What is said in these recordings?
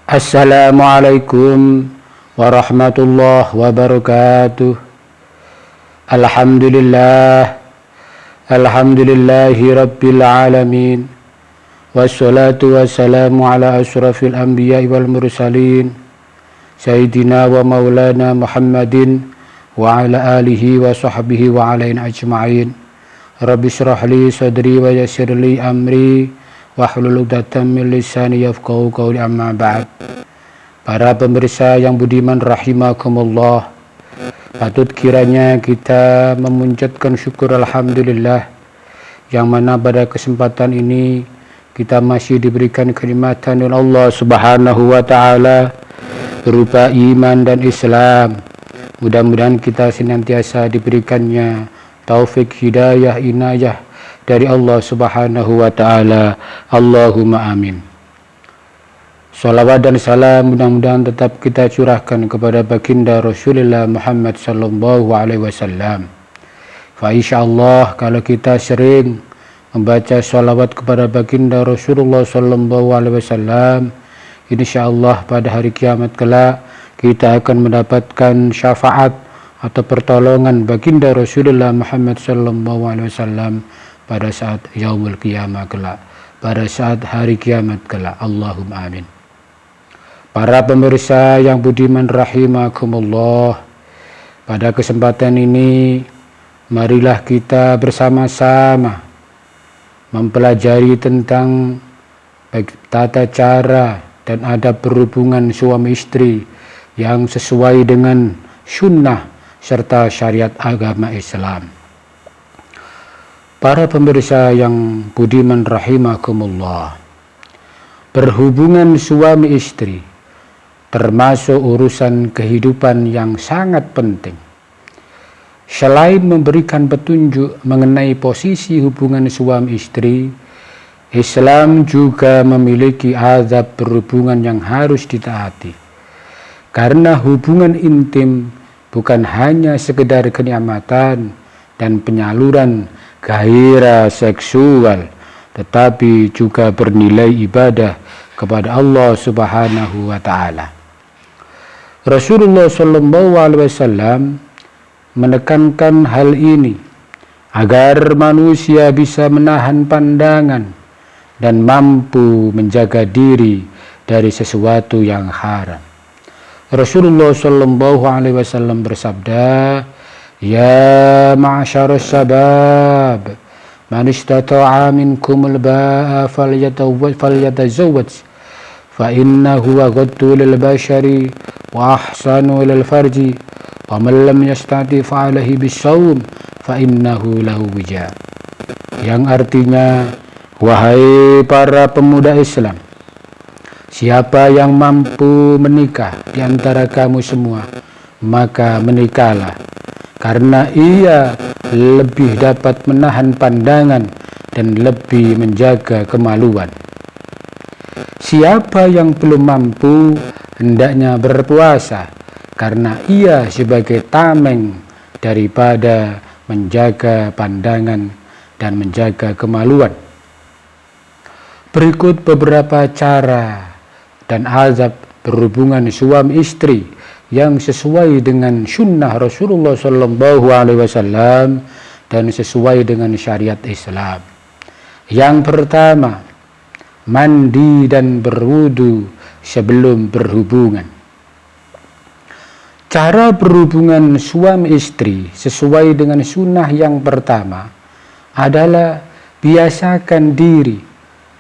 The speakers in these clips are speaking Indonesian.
Assalamualaikum warahmatullahi wabarakatuh. Alhamdulillahi rabbil alamin. Wassalatu wassalamu ala ashrafil anbiya'i wal mursalin Sayyidina wa maulana Muhammadin wa ala alihi wa sahbihi wa alain ajma'in. Rabbi syrah li sadri wa yassir li amri wahlul 'uqdatam min lisani yafqahu qawli, amma ba'd. Para pemirsa yang budiman rahimakumullah, patut kiranya kita memunculkan syukur alhamdulillah, yang mana pada kesempatan ini kita masih diberikan kenikmatan oleh Allah Subhanahu wa taala berupa iman dan Islam. Mudah-mudahan kita senantiasa diberikannya taufik, hidayah, inayah dari Allah Subhanahu wa taala. Allahumma amin. Salawat dan salam mudah-mudahan tetap kita curahkan kepada baginda Rasulullah Muhammad sallallahu alaihi wasallam. Fa insyaallah kalau kita sering membaca salawat kepada baginda Rasulullah sallallahu alaihi wasallam, insyaallah pada hari kiamat kelak kita akan mendapatkan syafaat atau pertolongan baginda Rasulullah Muhammad sallallahu alaihi wasallam pada saat yaumul qiyamah kelak, pada saat hari kiamat kelak. Allahumma amin. Para pemirsa yang budiman rahimakumullah, pada kesempatan ini marilah kita bersama-sama mempelajari tentang tata cara dan adab berhubungan suami istri yang sesuai dengan sunnah serta syariat agama Islam. Para pemirsa yang budiman rahimakumullah, berhubungan suami istri termasuk urusan kehidupan yang sangat penting. Selain memberikan petunjuk mengenai posisi hubungan suami istri, Islam juga memiliki azab berhubungan yang harus ditaati. Karena hubungan intim bukan hanya sekedar kenikmatan dan penyaluran gairah seksual, tetapi juga bernilai ibadah kepada Allah Subhanahu wa taala. Rasulullah sallallahu alaihi wasallam menekankan hal ini agar manusia bisa menahan pandangan dan mampu menjaga diri dari sesuatu yang haram. Rasulullah sallallahu alaihi wasallam bersabda, "Ya ma'syarus sabab, man istata'a minkumul ba'a falyatazawwaj, fa innahu aghaddu lil bashari wa ahsanu lil farji, wa man lam yastati fa alaihi bisawm fa innahu lahu wija." Yang artinya, wahai para pemuda Islam, siapa yang mampu menikah di antara kamu semua, maka menikahlah, karena ia lebih dapat menahan pandangan dan lebih menjaga kemaluan. Siapa yang belum mampu, hendaknya berpuasa, karena ia sebagai tameng daripada menjaga pandangan dan menjaga kemaluan. Berikut beberapa cara dan azab berhubungan suami istri yang sesuai dengan sunnah Rasulullah sallallahu alaihi wasallam dan sesuai dengan syariat Islam. Yang pertama, mandi dan berwudu sebelum berhubungan. Cara berhubungan suami istri sesuai dengan sunnah yang pertama adalah biasakan diri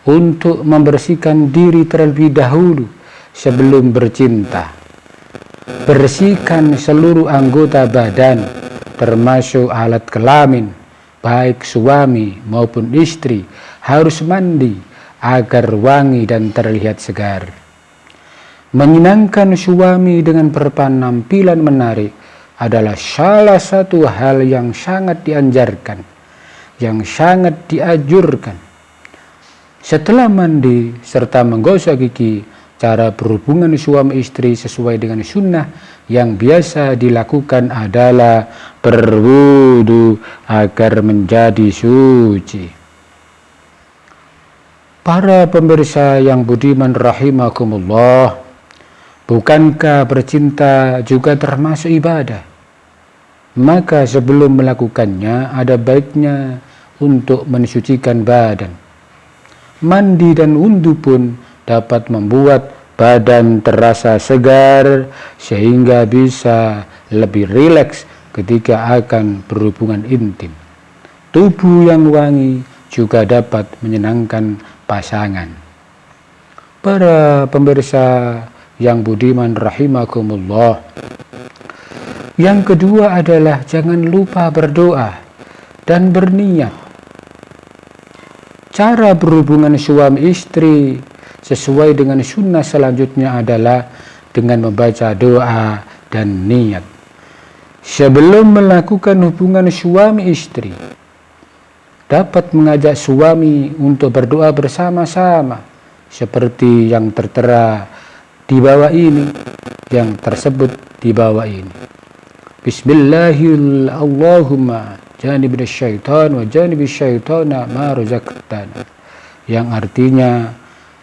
untuk membersihkan diri terlebih dahulu sebelum bercinta. Bersihkan seluruh anggota badan termasuk alat kelamin, baik suami maupun istri harus mandi agar wangi dan terlihat segar. Menyenangkan suami dengan berpenampilan menarik adalah salah satu hal yang sangat dianjurkan, yang sangat dianjurkan. Setelah mandi serta menggosok gigi, cara berhubungan suami istri sesuai dengan sunnah yang biasa dilakukan adalah berwudu agar menjadi suci. Para pemirsa yang budiman rahimakumullah, bukankah bercinta juga termasuk ibadah? Maka sebelum melakukannya ada baiknya untuk mensucikan badan. Mandi dan wudhu pun dapat membuat badan terasa segar sehingga bisa lebih rileks ketika akan berhubungan intim. Tubuh yang wangi juga dapat menyenangkan pasangan. Para pemirsa yang budiman rahimakumullah, yang kedua adalah jangan lupa berdoa dan berniat. Cara berhubungan suami istri sesuai dengan sunnah selanjutnya adalah dengan membaca doa dan niat. Sebelum melakukan hubungan suami istri, dapat mengajak suami untuk berdoa bersama-sama seperti yang tertera di bawah ini, yang tersebut di bawah ini. Bismillahirrahmanirrahim. Allahumma janibna syaitan wa janibis syaitana ma razaqtana. Yang artinya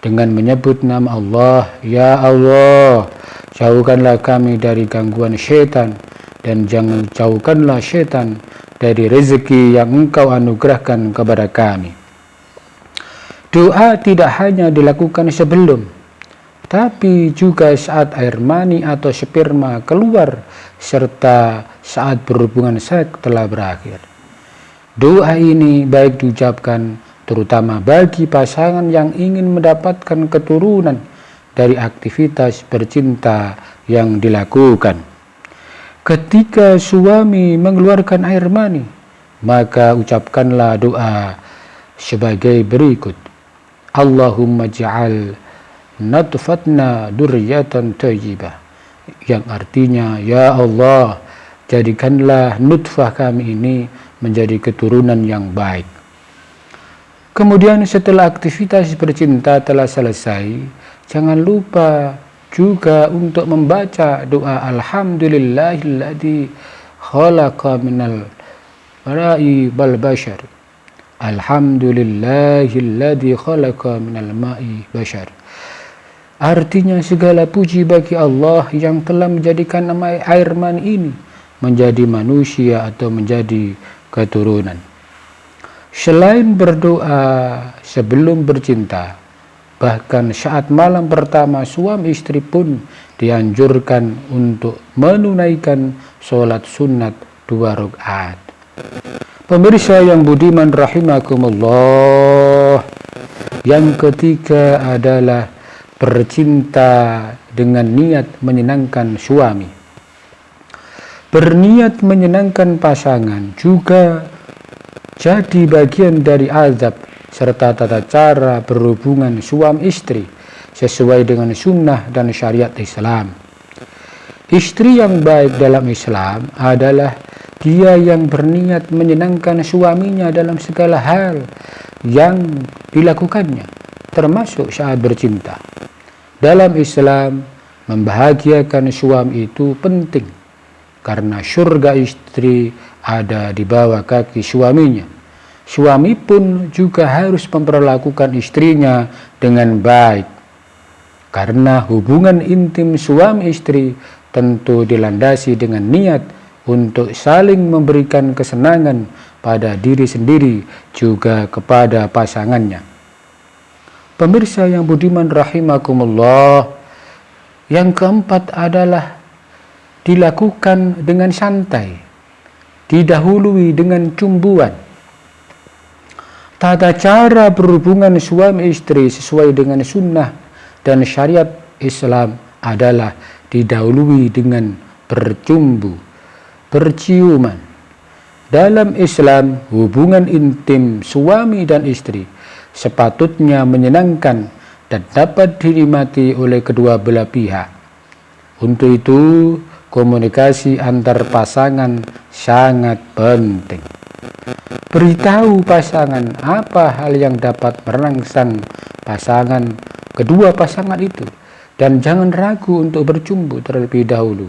dengan menyebut nama Allah, ya Allah, jauhkanlah kami dari gangguan syaitan dan jangan jauhkanlah syaitan dari rezeki yang Engkau anugerahkan kepada kami. Doa tidak hanya dilakukan sebelum, tapi juga saat air mani atau sperma keluar serta saat berhubungan seks telah berakhir. Doa ini baik diucapkan terutama bagi pasangan yang ingin mendapatkan keturunan dari aktivitas bercinta yang dilakukan. Ketika suami mengeluarkan air mani, maka ucapkanlah doa sebagai berikut. Allahumma ja'al natfatna durriyatan thayyibah. Yang artinya, ya Allah, jadikanlah nutfah kami ini menjadi keturunan yang baik. Kemudian setelah aktivitas bercinta telah selesai, jangan lupa juga untuk membaca doa alhamdulillahilladzi khalaqa minal ma'i wal bashar. Alhamdulillahilladzi khalaqa minal ma'i bashar. Artinya segala puji bagi Allah yang telah menjadikan air mani ini menjadi manusia atau menjadi keturunan. Selain berdoa sebelum bercinta, bahkan saat malam pertama suami istri pun dianjurkan untuk menunaikan sholat sunat 2 rakaat. Pemirsa yang budiman rahimakumullah, yang ketiga adalah bercinta dengan niat menyenangkan suami. Berniat menyenangkan pasangan juga jadi bagian dari azab serta tata cara berhubungan suami istri sesuai dengan sunnah dan syariat Islam. Istri yang baik dalam Islam adalah dia yang berniat menyenangkan suaminya dalam segala hal yang dilakukannya, termasuk saat bercinta. Dalam Islam, membahagiakan suami itu penting karena surga istri ada di bawah kaki suaminya. Suami pun juga harus memperlakukan istrinya dengan baik, karena hubungan intim suami istri tentu dilandasi dengan niat untuk saling memberikan kesenangan pada diri sendiri juga kepada pasangannya. Pemirsa yang budiman rahimakumullah, yang keempat adalah dilakukan dengan santai, didahului dengan cumbuan. Tata cara berhubungan suami istri sesuai dengan sunnah dan syariat Islam adalah didahului dengan bercumbu, berciuman. Dalam Islam, hubungan intim suami dan istri sepatutnya menyenangkan dan dapat dinikmati oleh kedua belah pihak. Untuk itu, komunikasi antar pasangan sangat penting. Beritahu pasangan apa hal yang dapat merangsang kedua pasangan itu. dan jangan ragu untuk bercumbu terlebih dahulu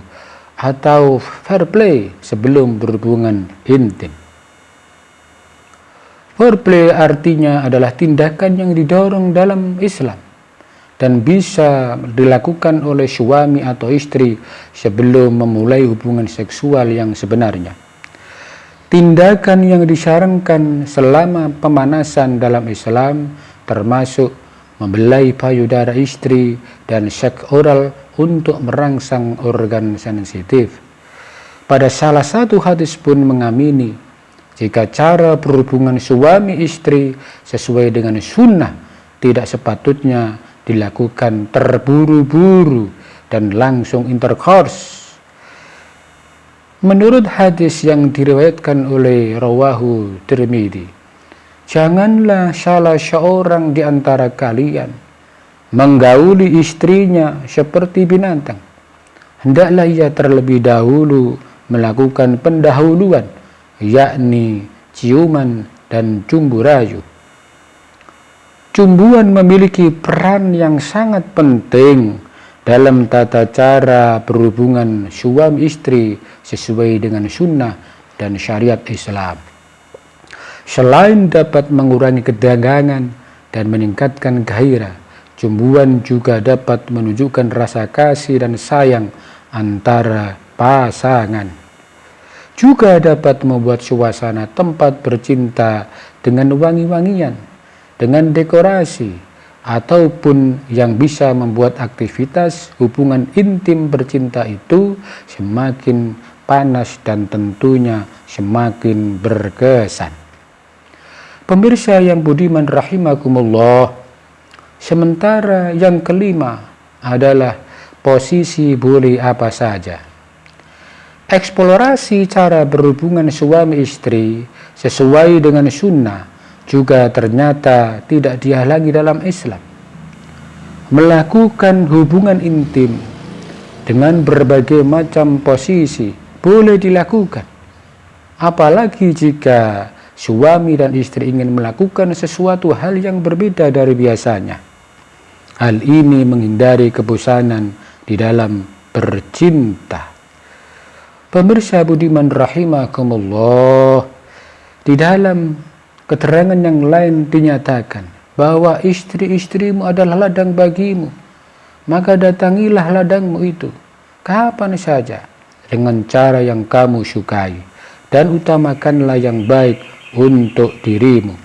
atau fair play sebelum berhubungan intim. Fair play artinya adalah tindakan yang didorong dalam Islam dan bisa dilakukan oleh suami atau istri sebelum memulai hubungan seksual yang sebenarnya. Tindakan yang disarankan selama pemanasan dalam Islam termasuk membelai payudara istri dan seks oral untuk merangsang organ sensitif. Pada salah satu hadis pun mengamini jika cara berhubungan suami istri sesuai dengan sunnah tidak sepatutnya dilakukan terburu-buru dan langsung intercourse. Menurut hadis yang diriwayatkan oleh Rawahu Tirmidzi, janganlah salah seorang di antara kalian menggauli istrinya seperti binatang. Hendaklah ia terlebih dahulu melakukan pendahuluan, yakni ciuman dan cumbu rayu. Cumbuan memiliki peran yang sangat penting dalam tata cara berhubungan suami istri sesuai dengan sunnah dan syariat Islam. Selain dapat mengurangi ketegangan dan meningkatkan gairah, cumbuan juga dapat menunjukkan rasa kasih dan sayang antara pasangan. Juga dapat membuat suasana tempat bercinta dengan wangi-wangian, dengan dekorasi, ataupun yang bisa membuat aktivitas hubungan intim bercinta itu semakin panas dan tentunya semakin berkesan. Pemirsa yang budiman rahimakumullah, sementara yang kelima adalah posisi boleh apa saja. Eksplorasi cara berhubungan suami istri sesuai dengan sunnah juga ternyata tidak dihalangi dalam Islam. Melakukan hubungan intim dengan berbagai macam posisi boleh dilakukan, apalagi jika suami dan istri ingin melakukan sesuatu hal yang berbeda dari biasanya. Hal ini menghindari kebosanan di dalam bercinta. Pemirsa budiman rahimakumullah, di dalam keterangan yang lain dinyatakan bahwa istri-istrimu adalah ladang bagimu, maka datangilah ladangmu itu kapan saja dengan cara yang kamu sukai dan utamakanlah yang baik untuk dirimu.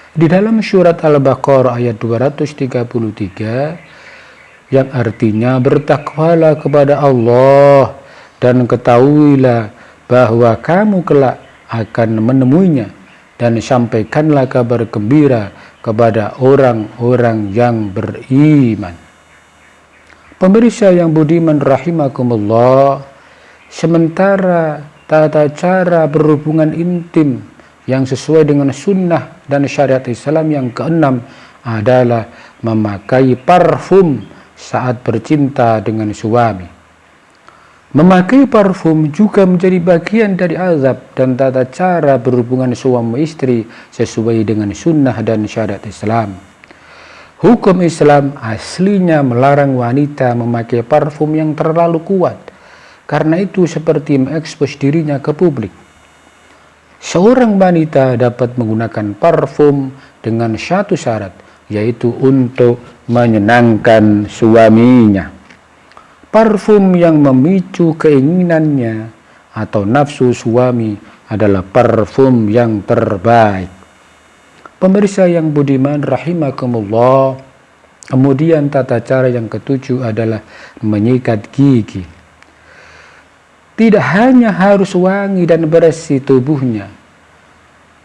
Di dalam surat Al-Baqarah ayat 233 yang artinya bertakwalah kepada Allah dan ketahuilah bahwa kamu kelak akan menemuinya, dan sampaikanlah kabar gembira kepada orang-orang yang beriman. Pemirsa yang budiman rahimakumullah, sementara tata cara berhubungan intim yang sesuai dengan sunnah dan syariat Islam yang keenam adalah memakai parfum saat bercinta dengan suami. Memakai parfum juga menjadi bagian dari azab dan tata cara berhubungan suami istri sesuai dengan sunnah dan syariat Islam. Hukum Islam aslinya melarang wanita memakai parfum yang terlalu kuat, karena itu seperti mengekspos dirinya ke publik. Seorang wanita dapat menggunakan parfum dengan satu syarat, yaitu untuk menyenangkan suaminya. Parfum yang memicu keinginannya atau nafsu suami adalah parfum yang terbaik. Pemirsa yang budiman rahimakumullah, kemudian tata cara yang ketujuh adalah menyikat gigi. Tidak hanya harus wangi dan bersih tubuhnya,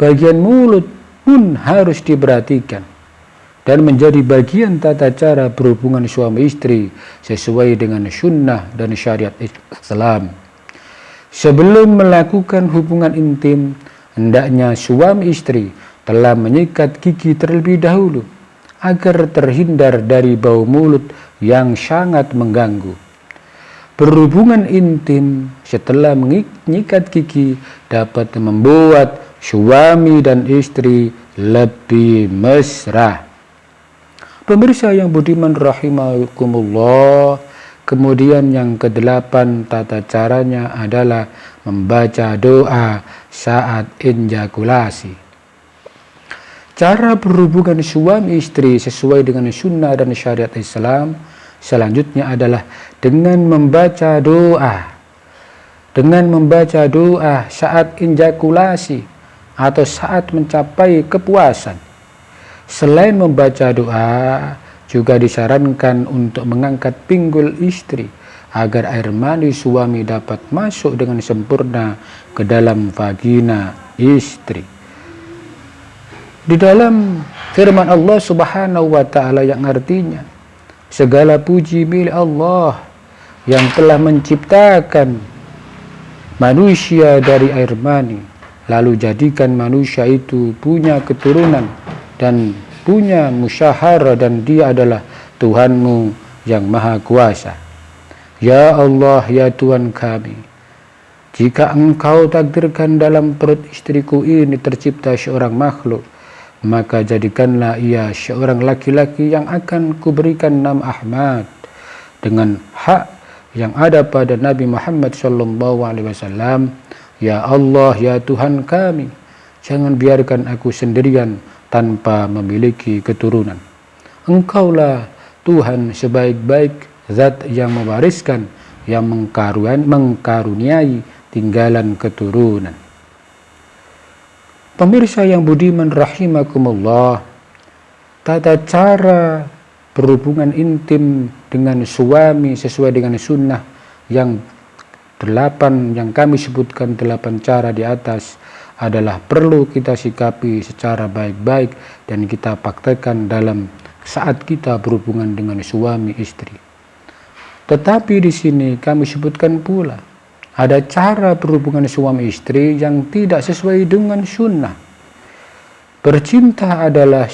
bagian mulut pun harus diperhatikan dan menjadi bagian tata cara berhubungan suami istri sesuai dengan sunnah dan syariat Islam. Sebelum melakukan hubungan intim, hendaknya suami istri telah menyikat gigi terlebih dahulu agar terhindar dari bau mulut yang sangat mengganggu. Berhubungan intim setelah menyikat gigi dapat membuat suami dan istri lebih mesra. Pemirsa yang budiman rahimakumullah, kemudian yang kedelapan tata caranya adalah membaca doa saat ejakulasi. Cara berhubungan suami istri sesuai dengan sunnah dan syariat Islam selanjutnya adalah dengan membaca doa. Dengan membaca doa saat ejakulasi atau saat mencapai kepuasan. Selain membaca doa, juga disarankan untuk mengangkat pinggul istri agar air mani suami dapat masuk dengan sempurna ke dalam vagina istri. Di dalam firman Allah Subhanahu wa taala yang artinya, segala puji milik Allah yang telah menciptakan manusia dari air mani, lalu jadikan manusia itu punya keturunan dan punya musyaharah, dan dia adalah Tuhanmu yang maha kuasa. Ya Allah, ya Tuhan kami, jika Engkau takdirkan dalam perut istriku ini tercipta seorang makhluk, maka jadikanlah ia seorang laki-laki yang akan kuberikan nama Ahmad dengan hak yang ada pada Nabi Muhammad SAW. Ya Allah, ya Tuhan kami, jangan biarkan aku sendirian tanpa memiliki keturunan. Engkaulah Tuhan sebaik-baik zat yang mewariskan, yang mengkaruniai tinggalan keturunan. Pemirsa yang budiman rahimakumullah, tata cara berhubungan intim dengan suami sesuai dengan sunnah yang kami sebutkan 8 cara di atas adalah perlu kita sikapi secara baik-baik dan kita praktekkan dalam saat kita berhubungan dengan suami istri. Tetapi di sini kami sebutkan pula ada cara berhubungan suami istri yang tidak sesuai dengan sunnah. Bercinta antara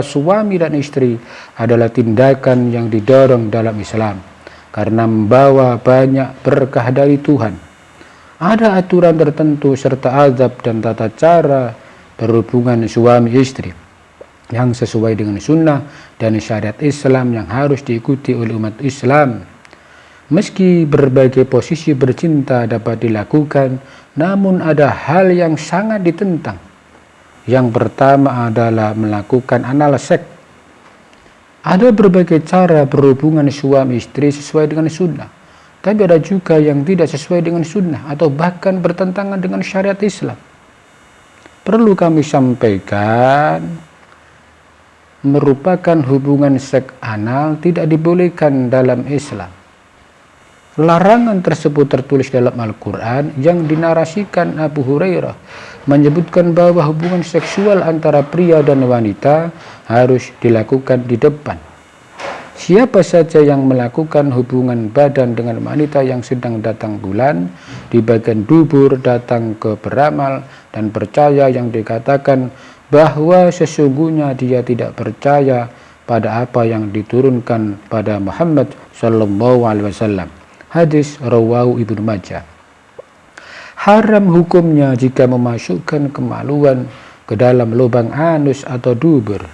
suami dan istri adalah tindakan yang didorong dalam Islam karena membawa banyak berkah dari Tuhan. Ada aturan tertentu serta azab dan tata cara berhubungan suami istri yang sesuai dengan sunnah dan syariat Islam yang harus diikuti oleh umat Islam. Meski berbagai posisi bercinta dapat dilakukan, namun ada hal yang sangat ditentang. Yang pertama adalah melakukan anal seks. Ada berbagai cara berhubungan suami istri sesuai dengan sunnah, tapi ada juga yang tidak sesuai dengan sunnah atau bahkan bertentangan dengan syariat Islam. Perlu kami sampaikan, merupakan hubungan seks anal tidak dibolehkan dalam Islam. Larangan tersebut tertulis dalam Al-Quran yang dinarasikan Abu Hurairah, menyebutkan bahwa hubungan seksual antara pria dan wanita harus dilakukan di depan. Siapa saja yang melakukan hubungan badan dengan wanita yang sedang datang bulan di bagian dubur, datang ke beramal dan percaya yang dikatakan bahwa sesungguhnya dia tidak percaya pada apa yang diturunkan pada Muhammad SAW. Hadis rawahu Ibnu Majah. Haram hukumnya jika memasukkan kemaluan ke dalam lubang anus atau dubur.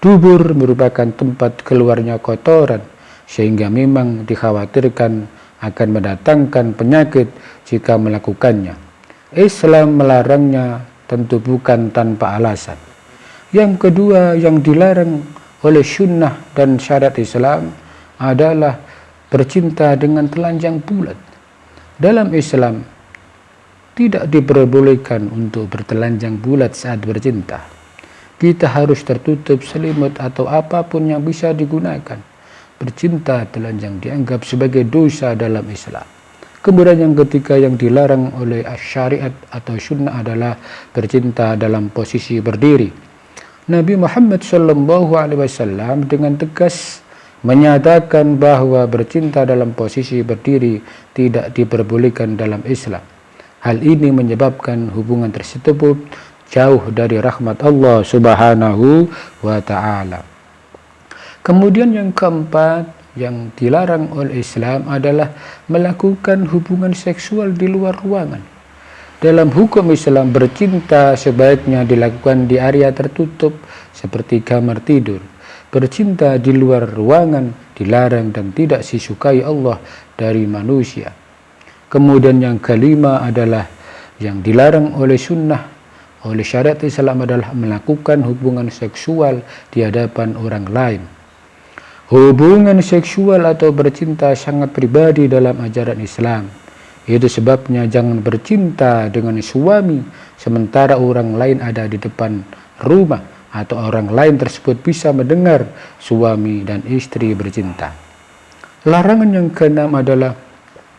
Dubur merupakan tempat keluarnya kotoran, sehingga memang dikhawatirkan akan mendatangkan penyakit jika melakukannya. Islam melarangnya tentu bukan tanpa alasan. Yang kedua yang dilarang oleh sunnah dan syariat Islam adalah bercinta dengan telanjang bulat. Dalam Islam tidak diperbolehkan untuk bertelanjang bulat saat bercinta. Kita harus tertutup selimut atau apapun yang bisa digunakan. Bercinta telanjang dianggap sebagai dosa dalam Islam. Kemudian yang ketiga yang dilarang oleh syariat atau sunnah adalah bercinta dalam posisi berdiri. Nabi Muhammad SAW dengan tegas menyatakan bahwa bercinta dalam posisi berdiri tidak diperbolehkan dalam Islam. Hal ini menyebabkan hubungan tersebut jauh dari rahmat Allah Subhanahu wa ta'ala. Kemudian yang keempat yang dilarang oleh Islam adalah melakukan hubungan seksual di luar ruangan. Dalam hukum Islam, bercinta sebaiknya dilakukan di area tertutup seperti kamar tidur. Bercinta di luar ruangan dilarang dan tidak disukai Allah dari manusia. Kemudian yang kelima adalah yang dilarang oleh sunnah, oleh syariat Islam adalah melakukan hubungan seksual di hadapan orang lain. Hubungan seksual atau bercinta sangat pribadi dalam ajaran Islam. Itu sebabnya jangan bercinta dengan suami sementara orang lain ada di depan rumah atau orang lain tersebut bisa mendengar suami dan istri bercinta. Larangan yang keenam adalah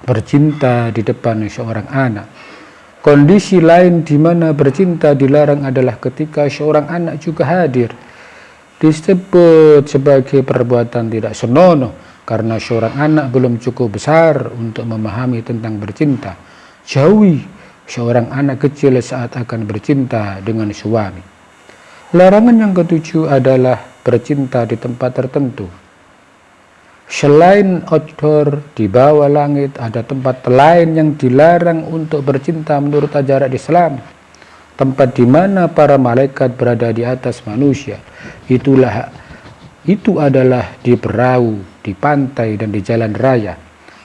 bercinta di depan seorang anak. Kondisi lain di mana bercinta dilarang adalah ketika seorang anak juga hadir. Disebut sebagai perbuatan tidak senonoh karena seorang anak belum cukup besar untuk memahami tentang bercinta. Jauhi seorang anak kecil saat akan bercinta dengan suami. Larangan yang ketujuh adalah bercinta di tempat tertentu. Selain outdoor, di bawah langit ada tempat lain yang dilarang untuk bercinta menurut ajaran Islam. Tempat di mana para malaikat berada di atas manusia. Itu adalah di perahu, di pantai, dan di jalan raya.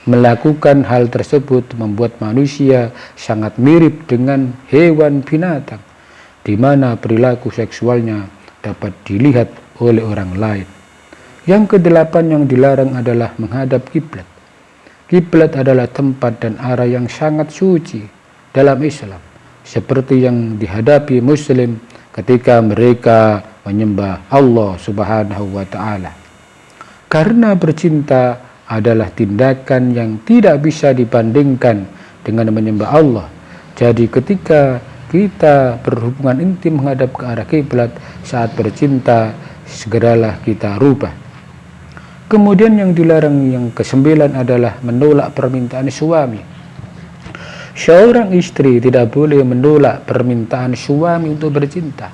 Melakukan hal tersebut membuat manusia sangat mirip dengan hewan binatang, di mana perilaku seksualnya dapat dilihat oleh orang lain. Yang kedelapan yang dilarang adalah menghadap kiblat. Kiblat adalah tempat dan arah yang sangat suci dalam Islam, seperti yang dihadapi Muslim ketika mereka menyembah Allah Subhanahu wa Ta'ala. Karena bercinta adalah tindakan yang tidak bisa dibandingkan dengan menyembah Allah. Jadi ketika kita berhubungan intim menghadap ke arah kiblat saat bercinta, segeralah kita rubah. Kemudian yang dilarang yang kesembilan adalah menolak permintaan suami. Seorang istri tidak boleh menolak permintaan suami untuk bercinta.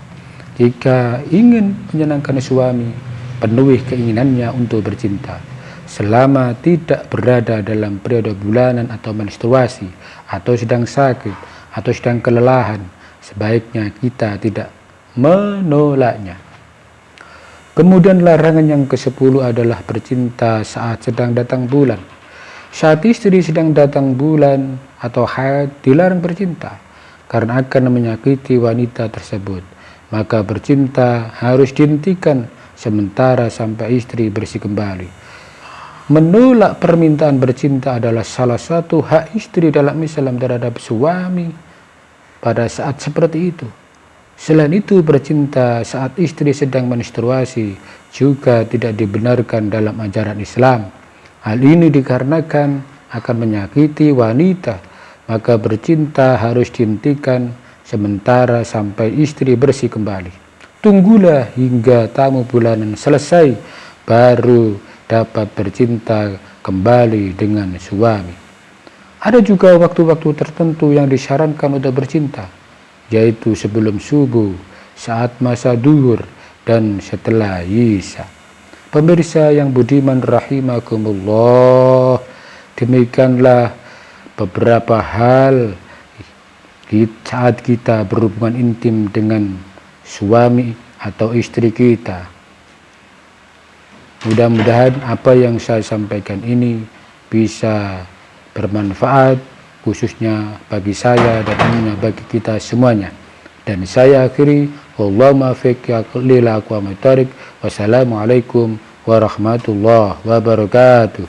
Jika ingin menyenangkan suami, penuhi keinginannya untuk bercinta. Selama tidak berada dalam periode bulanan atau menstruasi, atau sedang sakit, atau sedang kelelahan, sebaiknya kita tidak menolaknya. Kemudian larangan yang ke-10 adalah bercinta saat sedang datang bulan. Saat istri sedang datang bulan atau haid, dilarang bercinta karena akan menyakiti wanita tersebut. Maka bercinta harus dihentikan sementara sampai istri bersih kembali. Menolak permintaan bercinta adalah salah satu hak istri dalam Islam terhadap suami pada saat seperti itu. Selain itu, bercinta saat istri sedang menstruasi juga tidak dibenarkan dalam ajaran Islam. Hal ini dikarenakan akan menyakiti wanita, maka bercinta harus dihentikan sementara sampai istri bersih kembali. Tunggulah hingga tamu bulanan selesai, baru dapat bercinta kembali dengan suami. Ada juga waktu-waktu tertentu yang disarankan untuk bercinta, yaitu sebelum subuh, saat masa duhur, dan setelah isya. Pemirsa yang budiman rahimakumullah, demikianlah beberapa hal saat kita berhubungan intim dengan suami atau istri kita. Mudah-mudahan apa yang saya sampaikan ini bisa bermanfaat, khususnya bagi saya dan umumnya bagi kita semuanya. Dan saya akhiri, Allahumma fiqh lil aqwamit thariq. Wassalamualaikum warahmatullahi wabarakatuh.